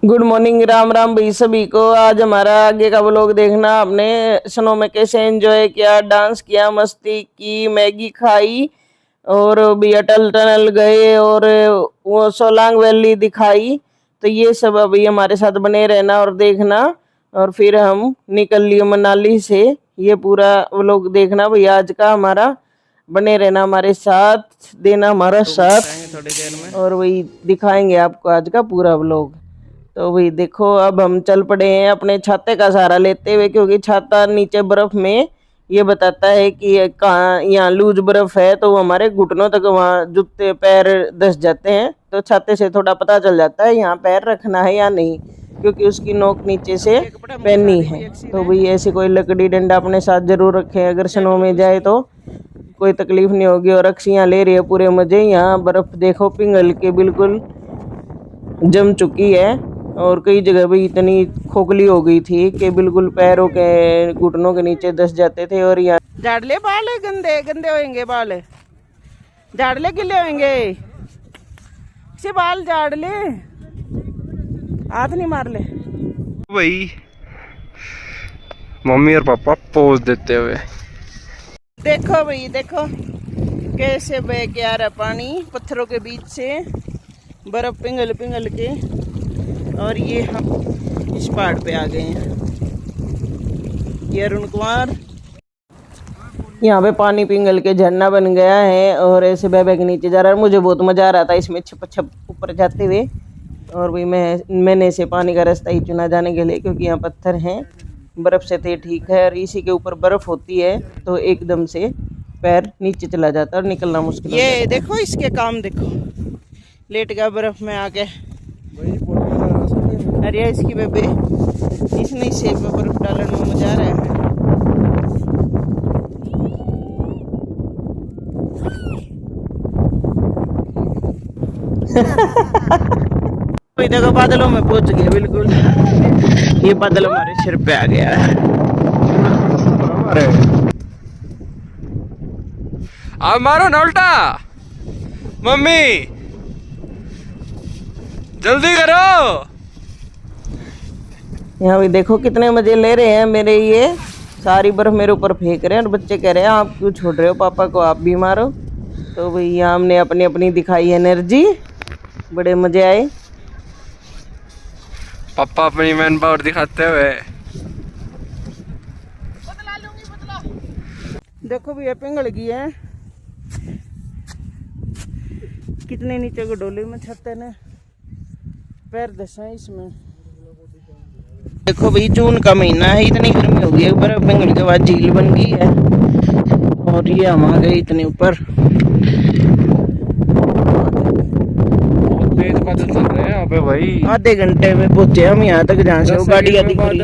Good morning, Ram Ram भाई सभी को। आज हमारा आगे का व्लॉग देखना। आपने स्नो में कैसे एंजॉय किया, डांस किया, मस्ती की, मैगी खाई और भी अटल टनल गए और वो सोलांग वैली दिखाई। तो ये सब अभी हमारे साथ बने रहना और देखना। और फिर हम निकल लिए मनाली से। ये पूरा व्लॉग देखना भैया आज का हमारा। बने रहना हमारे साथ, देना हमारा साथ थोड़ी देर में और वही दिखाएंगे आपको आज का पूरा व्लॉग। तो वही देखो, अब हम चल पड़े हैं अपने छाते का सहारा लेते हुए, क्योंकि छाता नीचे बर्फ में ये बताता है कि ये कहाँ यहाँ लूज बर्फ है, तो वो हमारे घुटनों तक वहाँ जूते पैर धंस जाते हैं। तो छाते से थोड़ा पता चल जाता है यहाँ पैर रखना है या नहीं, क्योंकि उसकी नोक नीचे से पहनी है। तो भाई ऐसी कोई लकड़ी डंडा अपने साथ जरूर रखें, अगर स्नो में जाए तो कोई तकलीफ नहीं होगी। और अक्सियाँ ले रही है पूरे मजे। यहाँ बर्फ देखो पिघल के बिल्कुल जम चुकी है और कई जगह भी इतनी खोखली हो गई थी कि बिल्कुल पैरों के घुटनों के नीचे धंस जाते थे। और यहाँ झाड़ ले बाल, गंदे गंदे होंगे बाल, झाड़ ले गिले होंगे, इसे बाल झाड़ ले, हाथ नहीं मार ले। भाई मम्मी और पापा पोज देते हुए देखो भाई देखो कैसे बह के आ रहा पानी पत्थरों के बीच से, बर्फ पिघल पिघल के। और ये हम इस पहाड़ पे आ गए हैं। ये अरुण कुमार, यहाँ पे पानी पिघल के झरना बन गया है और ऐसे बह बह के नीचे जा रहा है। मुझे बहुत मजा आ रहा था इसमें छप छप ऊपर जाते हुए। और भाई मैंने इसे पानी का रास्ता ही चुना जाने के लिए, क्योंकि यहाँ पत्थर हैं, बर्फ से तो ठीक है। और इसी के ऊपर बर्फ होती है तो एकदम से पैर नीचे चला जाता है और निकलना मुश्किल। ये देखो इसके काम देखो, लेट गया बर्फ में आके। अरे इसकी बेबे, इसने इस शेप में बर्फ डालने में मजा आ रहा है। देखो बादलों में पहुंच गए बिल्कुल। ये बादल हमारे सिर पे आ गया है। अब मारो ना उल्टा। मम्मी जल्दी करो। यहाँ भी देखो कितने मजे ले रहे हैं मेरे। ये सारी बर्फ मेरे ऊपर फेंक रहे हैं और बच्चे कह रहे हैं आप क्यों छोड़ रहे हो पापा को, आप भी मारो। तो भैया हमने अपनी अपनी दिखाई एनर्जी, बड़े मजे आए। पापा अपनी मैन पावर दिखाते हुए। देखो भैया पिघल गई है, कितने नीचे को डोली में छत्ते ने पैर धंसा है इसमें। देखो भाई जून का महीना है, इतनी गर्मी हो गई है, बर्फ पिघल के बाद झील बन गई है। और ये हम आ गए इतने ऊपर। तेज बादल चल रहे हैं यहाँ पे भाई। आधे घंटे में पहुंचे हम यहाँ तक, जहाँ से वो गाड़ियाँ दिख रही।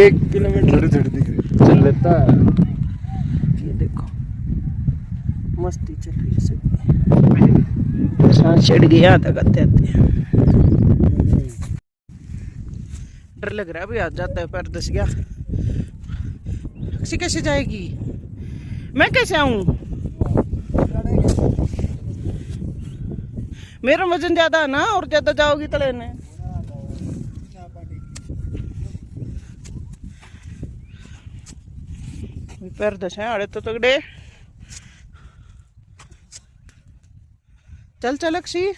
1 किलोमीटर चल लेता है। ये देखो मस्ती चल रही है सब, सांस चढ़ गई यहाँ तक आते आते। डर लग रहा है अभी, आ जाता है पैर धस गया। कैसे जाएगी, मैं कैसे आऊं? मेरा वजन ज्यादा है ना, और ज्यादा जाओगी तो लेने। पैर धसे आड़े तो तगड़े। चल चल अक्षी,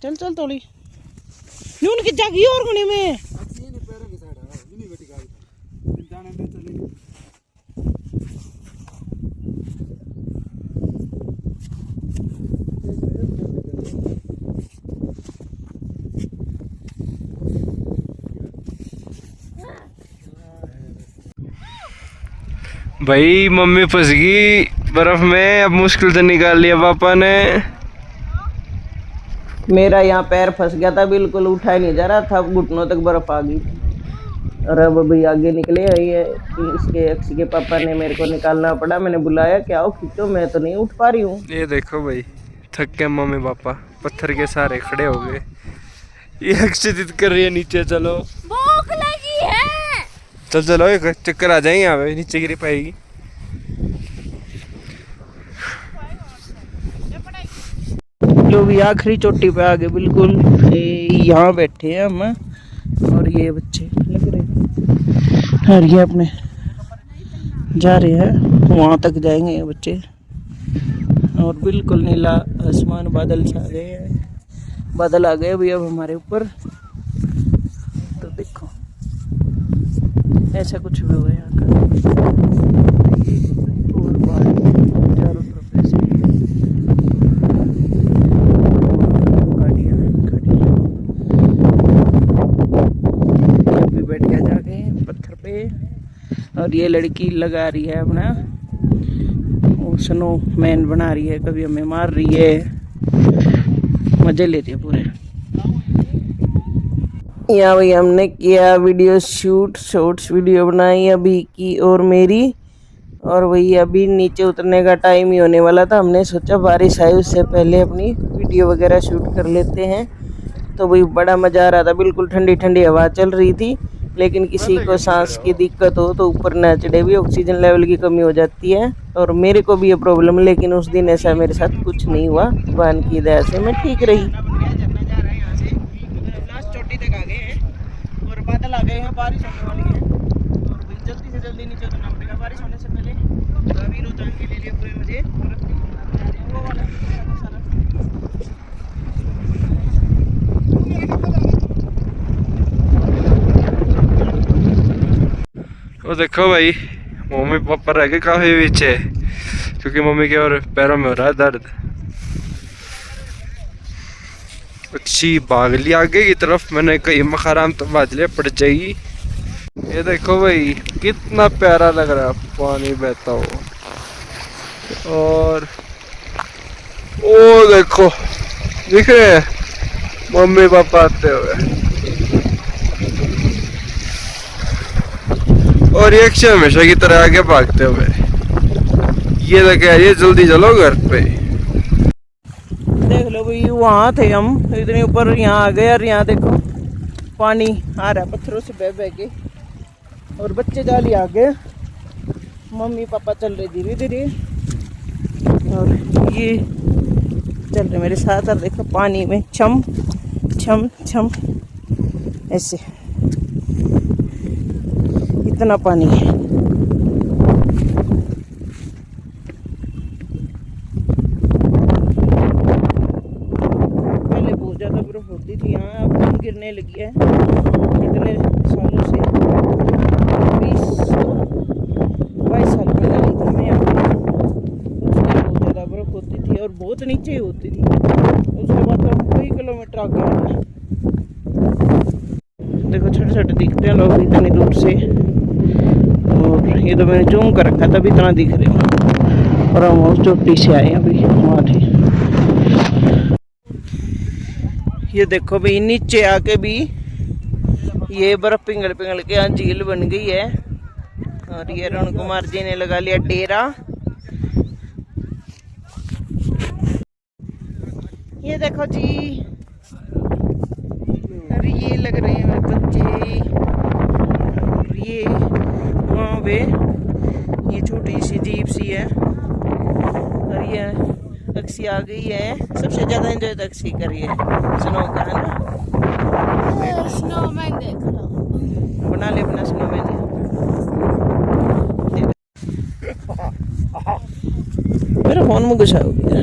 चल चल थोड़ी नून की जागी और गुणी में। भाई मम्मी फंस गई बर्फ में, अब मुश्किल से निकाल लिया पापा ने। मेरा यहाँ पैर फंस गया था, बिल्कुल उठा ही नहीं जा रहा था, घुटनों तक बर्फ आ गई थी। और अब भाई आगे निकले। ये इसके अक्सी के पापा ने मेरे को निकालना पड़ा, मैंने बुलाया क्या हो खींचो, मैं तो नहीं उठ पा रही हूँ। ये देखो भाई थक के मम्मी पापा पत्थर के सहारे खड़े हो गए। ये अक्षय जिद कर रही है नीचे चलो, भूख लगी है। चल चलो एक चक्कर आ जाएंगे, यहाँ पे नीचे गिरी पाएगी। लो भी आखिरी चोटी पे आ गए बिल्कुल। यहाँ बैठे हैं हम और ये बच्चे लग रहे हैं और ये अपने जा रहे हैं, वहाँ तक जाएंगे ये बच्चे। और बिल्कुल नीला आसमान, बादल छा गए हैं, बादल आ गए अभी अब हमारे ऊपर। तो देखो ऐसा कुछ भी हुआ है यहाँ का, और बाहर चारों तरफ ऐसे गाड़ियाँ खड़ी हैं। अभी बैठ गया जाके पत्थर पे और ये लड़की लगा रही है अपना स्नो मैन बना रही है, कभी हमें मार रही है, मजे ले रही है पूरे। यहाँ भाई हमने किया वीडियो शूट, शॉर्ट्स वीडियो बनाई अभी की और मेरी। और वही अभी नीचे उतरने का टाइम ही होने वाला था, हमने सोचा बारिश आई उससे पहले अपनी वीडियो वगैरह शूट कर लेते हैं। तो वही बड़ा मज़ा आ रहा था, बिल्कुल ठंडी ठंडी हवा चल रही थी। लेकिन किसी को सांस की दिक्कत हो तो ऊपर ना चढ़े भी, ऑक्सीजन लेवल की कमी हो जाती है। और मेरे को भी ये प्रॉब्लम, लेकिन उस दिन ऐसा मेरे साथ कुछ नहीं हुआ, भगवान की दया से मैं ठीक रही। लास्ट चोटी तक आ गए हैं और बादल आ गए हैं, बारिश होने वाली है और जल्दी से जल्दी नीचे उतरना पड़ेगा बारिश होने से पहले। तो अभी रोहतांग के लिए पूरे मुझे वो वाला सारा। वो देखो भाई, मम्मी पापा रह गए काफी पीछे, क्योंकि मम्मी के और पैरों में हो रहा है दर्द। अच्छी भाग ली आगे की तरफ, मैंने कहीं मखाराम तो बाज लिया पड़ जाएगी। ये देखो भाई कितना प्यारा लग रहा है, पानी बहता हो। और ओ देखो दिख रहे हैं मम्मी पापा आते हुए, और ये अक्षय हमेशा की तरह आगे भागते हुए। ये देखे ये जल्दी चलो घर पे। देख लो भाई, वहाँ थे हम इतने ऊपर, यहाँ आ गए और यहाँ देखो पानी आ रहा है पत्थरों से बह बह के, और बच्चे जाली आ गए, मम्मी पापा चल रहे धीरे धीरे और ये चल रहे मेरे साथ। और देखो पानी में छम छम छम ऐसे इतना पानी है। पहले बहुत ज़्यादा बर्फ होती थी यहाँ, अब कम गिरने लगी है कितने सालों से। 20-22 साल पहले आई थी मैं यहाँ पे, उस टाइम बहुत ज़्यादा बर्फ होती थी और बहुत नीचे ही होती थी। उसके बाद तो हम कई किलोमीटर आगे आ गए। देखो छोटे छोटे दिखते हैं लोग इतनी दूर से, और ये तो मैंने जूम कर रखा था, अभी इतना दिख रहे हो। और हम उस चोटी से आए अभी वहाँ थे। ये देखो भाई नीचे आके भी ये बर्फ पिघल पिघल के यहाँ झील बन गई है। और ये अरुण कुमार जी ने लगा लिया डेरा। ये देखो जी, अरे ये लग रहे हैं बच्चे, और ये वहाँ पे ये छोटी सी जीप सी है। और ये अक्सी आ गई है, सबसे ज़्यादा एंजॉय तो अक्सी करिए स्नो का, है ना। स्नोमैन देख लो, बना ले अपना स्नोमैन। मेरा फोन में घुसा हो गया।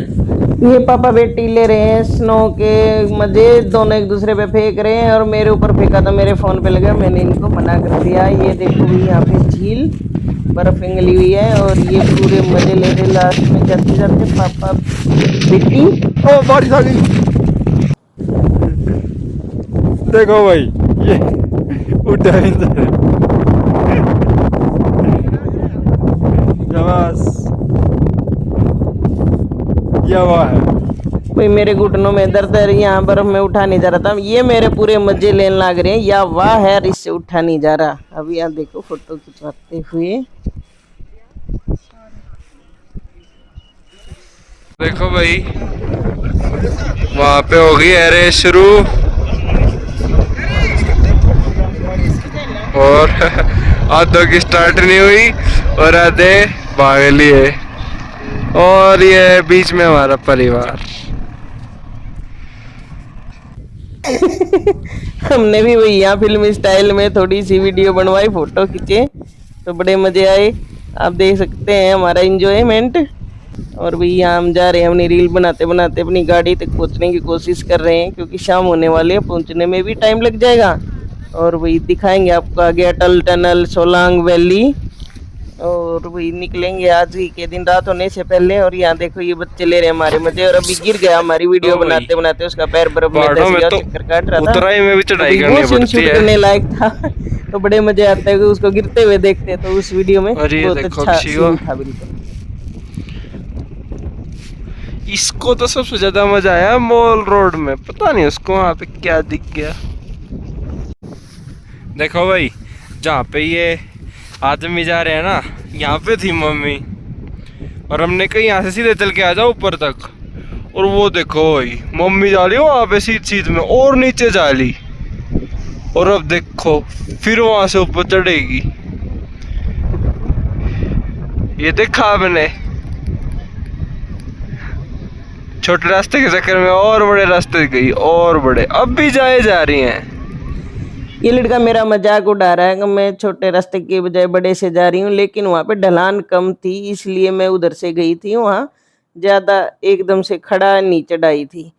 ये पापा बेटी ले रहे हैं स्नो के मजे, दोनों एक दूसरे पे फेंक रहे हैं और मेरे ऊपर फेंका तो मेरे फोन पे लगा, मैंने इनको मना कर दिया। ये देखो भी यहाँ पे झील बर्फ पिघली हुई है और ये पूरे मजे ले रहे। लास्ट में जाते जाते पापा बेटी, ओ बारिश आ गई। देखो भाई ये उठा ये हुआ है भाई, मेरे घुटनों में दर्द है, यहाँ बर्फ में उठा नहीं जा रहा था। ये मेरे पूरे मजे लेने लग रहे हैं, या वाह है, इससे उठा नहीं जा रहा। अभी यहाँ देखो फोटो खिंचवाते हुए। देखो भाई वहाँ पे हो गई है रेस शुरू, और आधों की स्टार्ट नहीं हुई और आधे भाग लिए। और ये बीच में हमारा परिवार, हमने भी वही यहाँ फिल्म स्टाइल में थोड़ी सी वीडियो बनवाई, फोटो खींचे, तो बड़े मजे आए। आप देख सकते हैं हमारा इंजॉयमेंट। और भी यहाँ हम जा रहे हैं अपनी रील बनाते बनाते अपनी गाड़ी तक पहुँचने की कोशिश कर रहे हैं, क्योंकि शाम होने वाली है, पहुँचने में भी टाइम लग जाएगा। और वही दिखाएंगे आपको आगे अटल टनल, सोलांग वैली। और वही निकलेंगे आज ही के दिन रात होने से पहले। और यहाँ देखो ये बच्चे ले रहे हैं हमारे मजे। और अभी गिर गया हमारी वीडियो बनाते बनाते, उसका पैर बर्फ में धंस गया, चक्कर काट रहा था, उतराई में भी चढ़ाई तो करनी वो सीन पड़ती शूट है। करने लायक था। तो बड़े मजे आते हैं उसको गिरते हुए देखते हैं, तो उस वीडियो में और ये बहुत देखो अच्छा शिवा। सीन था बिल्कुल। इसको तो सबसे ज्यादा मजा आया मॉल रोड में, पता नहीं उसको वहां पे क्या दिख गया। देखो भाई, जहाँ पे ये आदमी जा रहे हैं ना, यहाँ पे थी मम्मी, और हमने कहीं यहाँ से सीधे चल के आ जाओ ऊपर तक। और वो देखो भाई, मम्मी जा रही हो वहाँ पे सीध सीध में, और नीचे जा ली। और अब देखो फिर वहां से ऊपर चढ़ेगी। ये देखा आपने, छोटे रास्ते के चक्कर में और बड़े रास्ते गई, और बड़े अब भी जाए जा रही हैं। ये लड़का मेरा मजाक उड़ा रहा है कि मैं छोटे रास्ते के बजाय बड़े से जा रही हूँ, लेकिन वहाँ पे ढलान कम थी, इसलिए मैं उधर से गई थी। वहाँ ज्यादा एकदम से खड़ा नहीं चढ़ाई थी।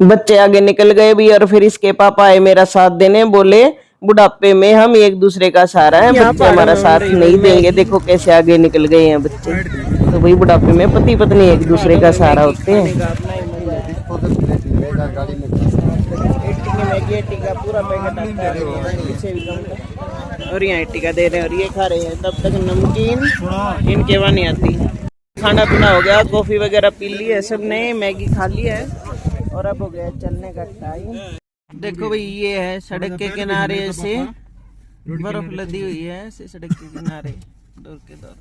बच्चे आगे निकल गए भी, और फिर इसके पापा आए मेरा साथ देने, बोले बुढ़ापे में हम एक दूसरे का सहारा है, बच्चे हमारा साथ नहीं देंगे। देखो कैसे आगे निकल गए हैं बच्चे। तो वही बुढ़ापे में पति पत्नी एक दूसरे का सहारा होते हैं। पूरा पैकेट और यहाँ टीका दे रहे हैं, और ये खा रहे हैं। तब तक नमकीन इनके वहाँ नहीं आती। खाना पीना हो गया, कॉफी वगैरह पी ली है सबने, मैगी खा ली है, और अब हो गया चलने का टाइम। देखो भाई, ये है सड़क के किनारे से बर्फ लदी हुई है, ऐसे सड़क के किनारे दूर के दूर,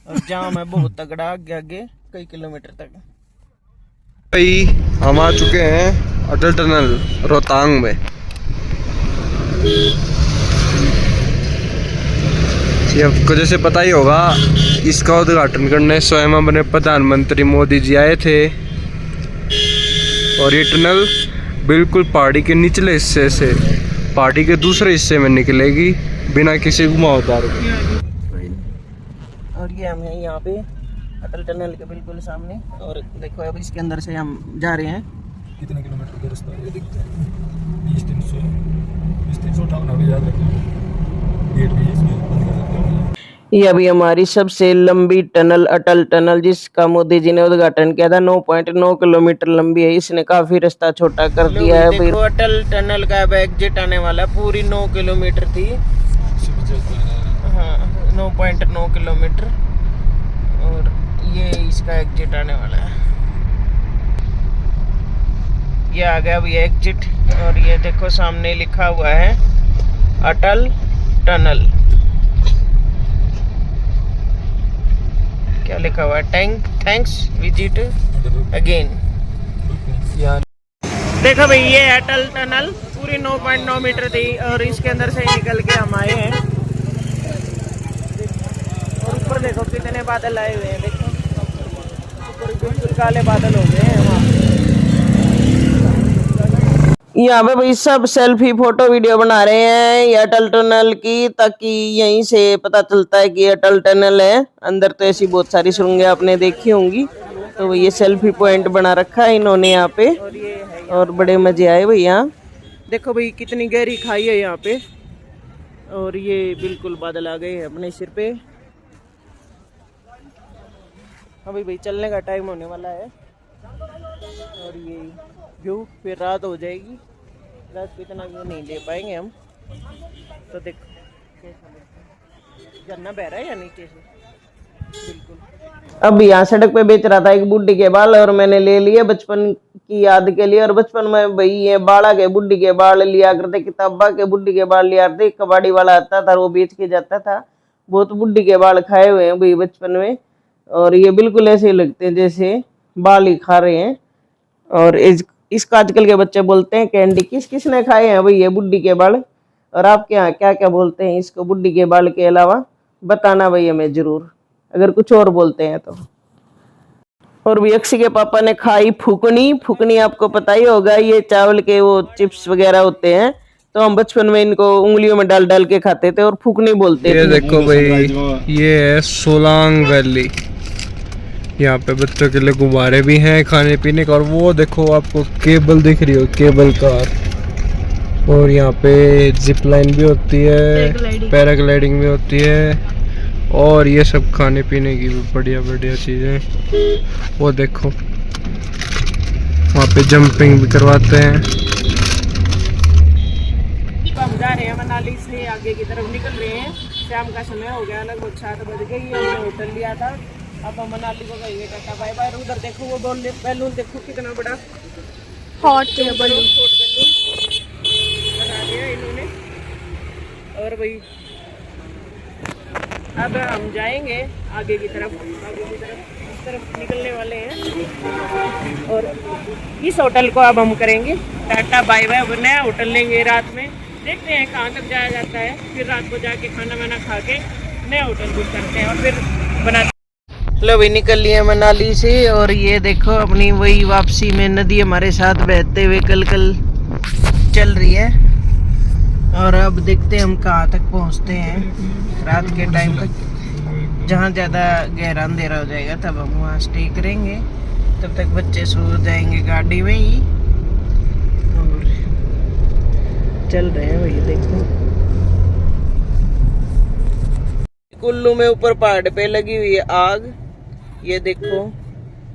और जाम है बहुत तगड़ा आगे आगे कई किलोमीटर तक। भाई हम आ चुके हैं अटल टनल रोहतांग में। ये आपको जैसे पता ही होगा, इसका उद्घाटन करने स्वयं अपने प्रधानमंत्री मोदी जी आए थे। और ये टनल बिल्कुल पहाड़ी के निचले हिस्से से पहाड़ी के दूसरे हिस्से में निकलेगी, बिना किसी घुमावदार के। और ये हम हैं यहाँ पे अटल टनल के बिल्कुल सामने। और देखो अब इसके अंदर से हम जा रहे हैं। कितने किलोमीटर का रास्ता है ये दिखता है, 20-358 अभी याद रखना। गेट भी इसमें बंद कर सकते हो। ये अभी हमारी सबसे लंबी टनल अटल टनल, जिसका मोदी जी ने उद्घाटन किया था, 9.9 किलोमीटर लंबी है। इसने काफी रास्ता छोटा कर दिया है। देखो अटल टनल का अब एग्जिट आने वाला, पूरी 9 किलोमीटर थी। हाँ 9.9 किलोमीटर, और ये इसका एग्जिट आने वाला है। ये आ गया अभी एग्जिट। और ये देखो सामने लिखा हुआ है अटल टनल। क्या लिखा हुआ है? Thanks visit again. देखो भाई, ये अटल टनल पूरी 9.9 मीटर थी, और इसके अंदर से निकल के हम आए हैं। और ऊपर देखो कितने बादल आए हुए हैं, देखो ऊपर बिल्कुल काले बादल हो गए हैं वहाँ। यहाँ पे भाई सब सेल्फी फोटो वीडियो बना रहे हैं ये अटल टनल की, ताकि यहीं से पता चलता है कि अटल टनल है। अंदर तो ऐसी बहुत सारी सुरंगें आपने देखी होंगी, तो ये सेल्फी पॉइंट बना रखा है इन्होंने यहाँ पे, और बड़े मजे आए भाई। यहाँ देखो भाई कितनी गहरी खाई है यहाँ पे, और ये बिल्कुल बादल आ गए हैं अपने सिर पे। अभी भाई चलने का टाइम होने वाला है, और ये व्यू फिर रात हो जाएगी। रात को इतना व्यू नहीं ले पाएंगे हम। तो देखो कैसा झरना बह रहा है या नीचे से बिल्कुल। अब यहाँ सड़क पे बेच रहा था एक बुड्ढी के बाल, और मैंने ले लिए बचपन की याद के लिए। और बचपन में भाई ये बाड़ा के बुड्ढी के बाल लिया करते, किताबा के बुड्ढी के बाल लिया करते। कबाड़ी वाला आता था, वो बेच के जाता था। बहुत बुड्ढी के बाल खाए हुए हैं भाई बचपन में, और ये बिल्कुल ऐसे लगते हैं जैसे बाल ही खा रहे हैं। और इसका आजकल के बच्चे बोलते हैं कैंडी। किसने खाए हैं भाई ये बुड्ढी के बाल? और आपके यहाँ क्या क्या बोलते हैं इसको बुड्ढी के बाल के अलावा? बताना भाई हमें जरूर, अगर कुछ और बोलते हैं तो। और वियक्सी के पापा ने खाई फुकनी। फुकनी आपको पता ही होगा, ये चावल के वो चिप्स वगैरह होते हैं, तो हम बचपन में इनको उंगलियों में डाल डाल के खाते थे और फुकनी बोलते ये थे। देखो भाई, ये है सोलांग वैली। यहाँ पे बच्चों के लिए गुब्बारे भी हैं खाने पीने का। और वो देखो आपको केबल दिख रही हो, केबल कार। और यहाँ पे जिप लाइन भी होती है, पैराग्लाइडिंग भी होती है। और ये सब खाने पीने की भी बढ़िया बढ़िया चीज़ें। वो देखो वहाँ पे जंपिंग भी करवाते हैं। हम जा रहे हैं मनाली से आगे की तरफ निकल रहे हैं। शाम का समय हो गया, लगभग 7 बज गई। हमने होटल लिया था, अब हम मनाली को कहेंगे टाटा बाय बाय। उधर देखो वो बैलून देखो कितना बड़ा हॉट है बलून। बना दिया इन्होंने। और भाई अब हम जाएंगे आगे की तरफ इस तरफ निकलने वाले हैं। और इस होटल को अब हम करेंगे टाटा बाय बाय। अब नया होटल लेंगे रात में, देखते हैं कहाँ तक जाया जाता है। फिर रात को जाके खाना वाना खा के नया होटल बुक करते हैं और फिर बनाते। लो भाई निकल लिए मनाली से। और ये देखो अपनी वही वापसी में नदी हमारे साथ बहते हुए कल चल रही है। और अब देखते हैं हम कहाँ तक पहुँचते हैं रात के टाइम तक। जहाँ ज़्यादा गहरा अंधेरा हो जाएगा तब हम वहाँ स्टे करेंगे। तब तक बच्चे सो जाएंगे गाड़ी में ही। और चल रहे हैं भाई देखो, कुल्लू में ऊपर पहाड़ पे लगी हुई है आग। ये देखो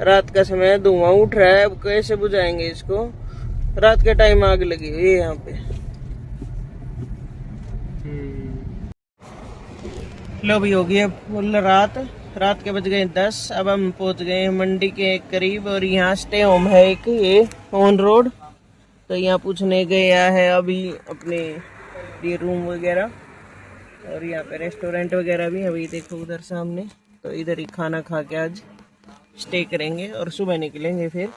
रात का समय धुआं उठ रहा है। अब कैसे बुझाएंगे इसको, रात के टाइम आग लगी हुई है यहाँ पे। लो भी हो गई है फुल रात के बज गए 10। अब हम पहुंच गए हैं मंडी के करीब। और यहाँ स्टे होम है एक, ये ऑन रोड। तो यहाँ पूछने गया है अभी अपने लिए रूम वगैरह। और यहाँ पे रेस्टोरेंट वगैरह भी अभी देखो उधर सामने। तो इधर ही खाना खा के आज स्टे करेंगे और सुबह निकलेंगे। फिर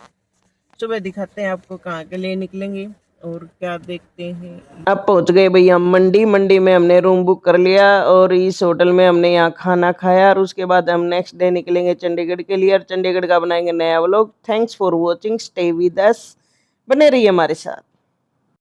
सुबह दिखाते हैं आपको कहाँ के लिए निकलेंगे और क्या देखते हैं। अब पहुंच गए भैया हम मंडी में हमने रूम बुक कर लिया। और इस होटल में हमने यहाँ खाना खाया। और उसके बाद हम नेक्स्ट डे निकलेंगे चंडीगढ़ के लिए। और चंडीगढ़ का बनाएंगे नया vlog. Thanks for watching, stay with us, बने रहिए हमारे साथ।